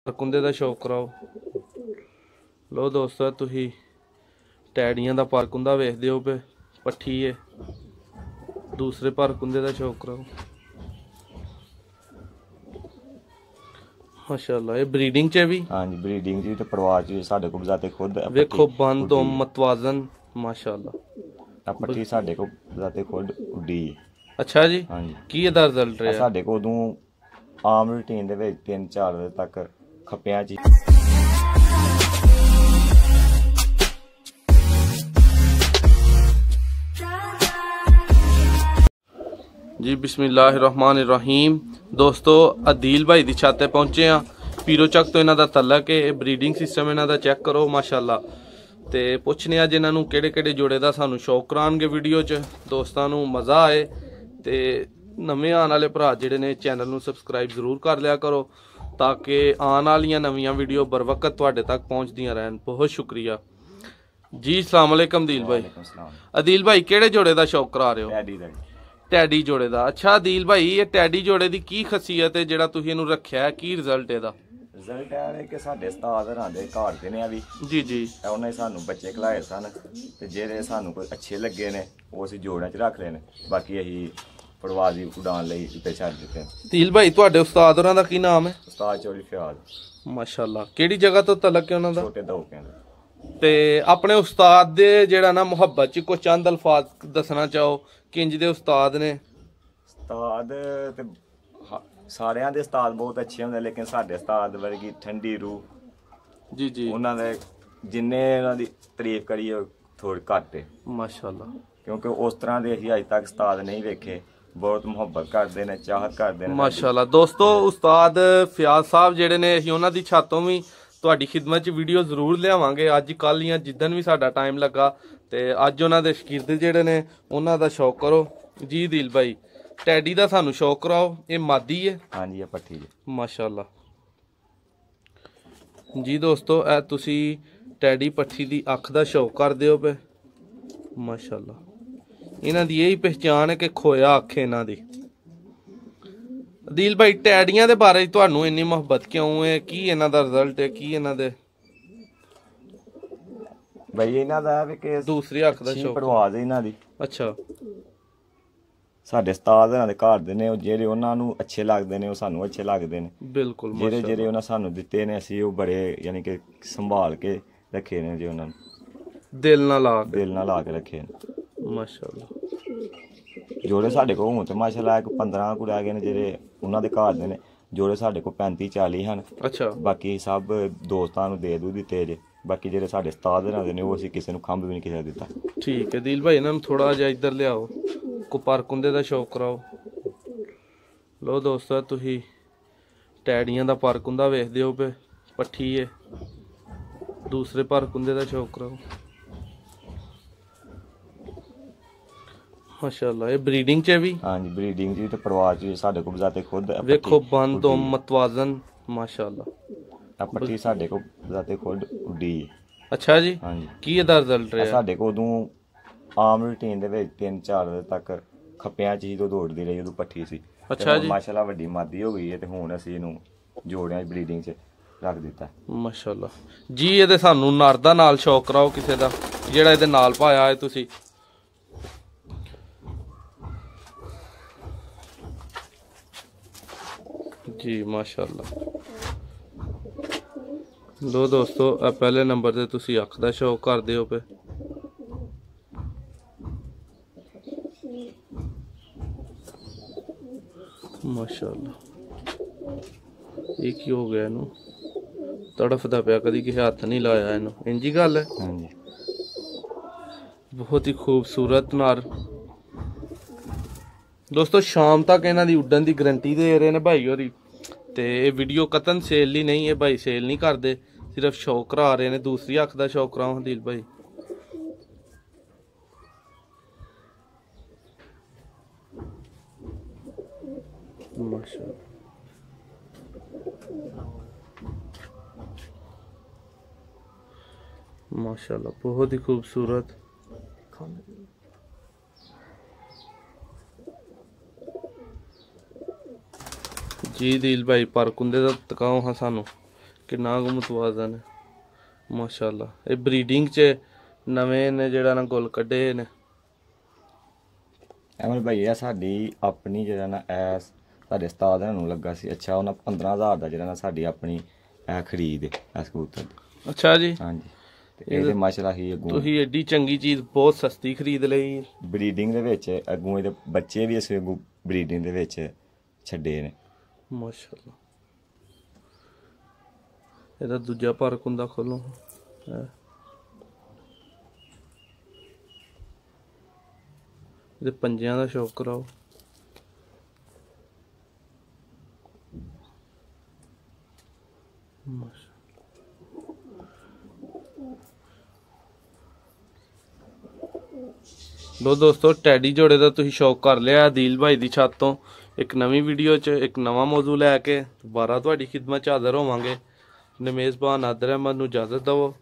ਕੁੰਦੇ ਦਾ ਸ਼ੌਕ ਕਰਾਓ। ਲੋ ਦੋਸਤੋ ਤੁਸੀਂ ਟੈਡੀਆਂ ਦਾ ਪਰ ਕੁੰਦਾ ਵੇਖਦੇ ਹੋ ਪਏ ਪੱਠੀ ਏ। ਦੂਸਰੇ ਪਰ ਕੁੰਦੇ ਦਾ ਸ਼ੌਕ ਕਰਾਓ। माशाल्लाह ये ब्रीडिंग च भी। हाँ जी ब्रीडिंग जी तो परवाह च साडे को बजाते खुद देखो बंद तो मतवाजन माशाल्लाह पट्टी साडे को बजाते खुद उड्डी। अच्छा जी। हाँ जी की ਇਹਦਾ ਰਿਜ਼ਲਟ ਰਿਹਾ साडे को उदों आम रूटीन ਦੇ ਵਿੱਚ 3-4 ਵਜੇ ਤੱਕ ਖੱਪਿਆਂ ਚ जी बिस्मिल्लाहिर्रहमानिर्रहीम। दोस्तों अदील भाई की छत पहुंचे हाँ पीरो चक तो इन्हों का तलक है। ब्रीडिंग सिस्टम इन्हों का चेक करो माशाल्लाह। तो पुछने अज इन्हों किहड़े जोड़े का सानू शौक कराएंगे वीडियो च दोस्तों मज़ा आए। तो नवे आने वाले भरा जिहड़े ने चैनल नू सबसक्राइब जरूर कर लिया करो ताकि आने वाली नवीं वीडियो बर वक्त तुहाडे तक पहुँचदियां रहन। बहुत शुक्रिया जी। अस्सलाम वालेकुम अदील भाई। अदील भाई किहड़े जोड़े का शौक करा रहे हो? टैडी जोड़े का। अच्छा अदील भाई ये टैडी जोड़े की की खसीयत है जिहड़ा तुसीं इहनूं रखिया है? की रिजल्ट इहदा? रिजल्ट है कि साडे उस्ताद हरां दे घर दे ने भी जी जी उन्हें सानू बच्चे खिलाए सन ते जेहड़े सानू कोई अच्छे लगे ने वो असीं जोड़ियां च रख लए ने। बाकी असीं परवाज़ दी उड़ान लई उत्ते छड्ड दित्ते। अदील भाई तुहाडे उस्ताद होरां दा की नाम है? उस्ताद चौधरी फयाज। माशाल्लाह किहड़ी जगह तो तलक है उन्हां दा? छोटे दौकियां दा। ते अपने उस्ताद दे जेहड़ा ना मुहब्बत च कोई चंद अल्फाज दसना चाहो किंज दे उस्ताद ने? उस्ताद ते सारियां दे उस्ताद बहुत अच्छे होंदे लेकिन साडे उस्ताद वर्गी ठंडी रूह जी जी उन्हां दे जिन्ने उन्हां दी तारीफ करिए थोड़ी घट है माशाल्लाह। क्योंकि उस तरह दे असीं अज तक उस्ताद नहीं वेखे। बहुत मुहब्बत करते ने चाहत करते ने माशाल्लाह। दोस्तों उस्ताद फयाज साहब जेहड़े ने असीं उन्हां दी छातों भी तुहाडी खिदमत च वीडियो जरूर लियावांगे अज कल या जिद्दन भी साडा टाइम लगा। ते अज उन्हां दे शकीर्द जेहड़े ने उन्हां दा शौक करो जी। दिल भाई टैडी दा सानू शौक कराओ। ये मादी है? हाँ जी ये पट्ठी जी माशाल्लाह जी। दोस्तों ए तुसी टैडी पट्ठी दी अख दा शौक करदे हो पे माशाल्लाह। इन्हां दी यही पहचान है कि खोया अख है इन्हां दी। अदील भाई टैडियां दे बारे च तुहानू इन्नी मुहब्बत क्यों है? की इन्हां दा रिजल्ट है? की इन्हां दे भाई इन्हां दा वे कि दूसरी अख दा शौक? परवाज़ है इन्हां दी। अच्छा साडे उस्ताद होरां दे घर दे ने जेहड़े उन्हां नू अच्छे लगदे ने सानू अच्छे लगदे ने। बिल्कुल जेहड़े जेहड़े उन्हां सानू दित्ते ने असीं ओह बड़े यानी कि संभाल के रखे ने। जे उन्हां दिल ना ला के रखे ने माशाल्लाह। जोड़े साडे को हुण ते माशाल्लाह 15 कुड़े आ गए ने जेहड़े उन्हां दे घर दे ने। जोड़े साडे को 35-40 हन। अच्छा बाकी सब दोस्तां नू दे दू दित्ते जे। बाकी जेहड़े साडे उस्ताद होरां दे ने ओह असीं किसे नू खंभ भी नहीं किसे दित्ता। ठीक है दिल भाई इन्हां नू थोड़ा जिहा इधर लियाओ को पर कुंदे दा शौक कराओ। लो दोस्तों तुसीं टैडियां दा पर कुंदा वेखदे हो पे पट्ठी है। दूसरे पर कुंदे दा शौक कराओ माशाल्लाह। ये ब्रीडिंग च भी। हाँ जी ब्रीडिंग जी तो परवाह च साडे को बजाते खुद देखो बंद तो मतवाजन माशाल्लाह पट्टी साडे को बजाते खुद उड्डी। अच्छा जी। हाँ जी की ਇਹਦਾ ਰਿਜ਼ਲਟ ਰਿਹਾ? साडे को उदों आम रूटीन ਦੇ ਵਿੱਚ 3-4 ਵਜੇ ਤੱਕ ਖੱਪਿਆਂ ਚ ਹੀ ਤੋਂ ਦੌੜਦੀ ਰਹੀ ਉਦੋਂ ਪੱਠੀ ਸੀ। ਅੱਛਾ ਜੀ ਮਾਸ਼ਾਅੱਲਾ ਵੱਡੀ ਮਾਦੀ ਹੋ ਗਈ ਹੈ ਤੇ ਹੁਣ ਅਸੀਂ ਇਹਨੂੰ ਜੋੜਿਆਂ ਬਰੀਡਿੰਗ ਚ ਰੱਖ ਦਿੱਤਾ ਮਾਸ਼ਾਅੱਲਾ ਜੀ। ਇਹਦੇ ਸਾਨੂੰ ਨਰ ਦਾ ਨਾਲ ਸ਼ੌਕ ਕਰਾਓ ਕਿਸੇ ਦਾ ਜਿਹੜਾ ਇਹਦੇ ਨਾਲ ਪਾਇਆ ਹੈ ਤੁਸੀਂ। जी माशाल्लाह। लो दोस्तों पहले नंबर ते तुसी अख दा शौक करदे हो पे माशाल्लाह। ये की हो गया इनू तड़फदा पिया कदी किसी हथ नहीं लाया इनू इंजी गल है। हाँ जी बहुत ही खूबसूरत नर। दोस्तों शाम तक इन्हां दी उड्डन दी गारंटी दे रहे ने भाई होरी। ते वीडियो कतन सेल ही नहीं है भाई सेल नहीं करते सिर्फ शौक करा रहे ने। दूसरी अख का शौक कराओ दिल भाई माशाल्लाह माशाल्लाह बहुत ही खूबसूरत। जी दिल भाई पर कुंदे दा तकाओ हाँ सानू किन्ना कु मुतवाजन है माशाल्लाह। ये ब्रीडिंग च नਵੇਂ ਨੇ ਜਿਹੜਾ ਨਾ ਗੁੱਲ ਕੱਢੇ ਨੇ। ਅਮਰ ਭਈਆ ਸਾਡੀ ਆਪਣੀ ਜਿਹੜਾ ਨਾ ਐ ਸਾਡੇ ਉਸਤਾਦ ਨੂੰ ਲੱਗਾ ਸੀ ਅੱਛਾ ਉਹਨਾਂ 15000 ਦਾ ਜਿਹੜਾ ਨਾ ਸਾਡੀ ਆਪਣੀ ਐ ਖਰੀਦ ਐ ਕਬੂਤਰ ਦੀ। ਅੱਛਾ ਜੀ ਹਾਂਜੀ ਤੇ ਇਹਦੇ ਮਾਸ਼ਾਅੱਲਾ ਹੀ ਅੱਗੋਂ ਤੁਸੀਂ ਐਡੀ ਚੰਗੀ ਚੀਜ਼ ਬਹੁਤ ਸਸਤੀ ਖਰੀਦ ਲਈ। ਬਰੀਡਿੰਗ ਦੇ ਵਿੱਚ ਅੱਗੋਂ ਇਹਦੇ ਬੱਚੇ ਵੀ ਅਸੀਂ ਅੱਗੋਂ ਬਰੀਡਿੰਗ ਦੇ ਵਿੱਚ ਛੱਡੇ ਨੇ ਮਾਸ਼ਾਅੱਲਾ। ਇਹਦਾ ਦੂਜਾ ਪਰ ਕੁੰਦਾ ਖੋਲੋ। ਇਹਦੇ ਪੰਜਿਆਂ ਦਾ ਸ਼ੌਕ ਕਰਾਓ। ਲੋ ਦੋਸਤੋ ਟੈਡੀ ਜੋੜੇ ਦਾ ਤੁਸੀਂ ਸ਼ੌਕ ਕਰ ਲਿਆ ਆਦਿਲ ਭਾਈ ਦੀ ਛੱਤ ਤੋਂ। ਇੱਕ ਨਵੀਂ ਵੀਡੀਓ 'ਚ ਇੱਕ ਨਵਾਂ ਮੌਜੂ ਲੈ ਕੇ ਦੁਬਾਰਾ ਤੁਹਾਡੀ ਖਿਦਮਤ 'ਚ ਹਾਜ਼ਰ ਹੋਵਾਂਗੇ। ਨਮੇਜ਼ਬਾਨ ਆਦਰ ਅਹਿਮਦ ਨੂੰ ਇਜਾਜ਼ਤ ਦਿਓ।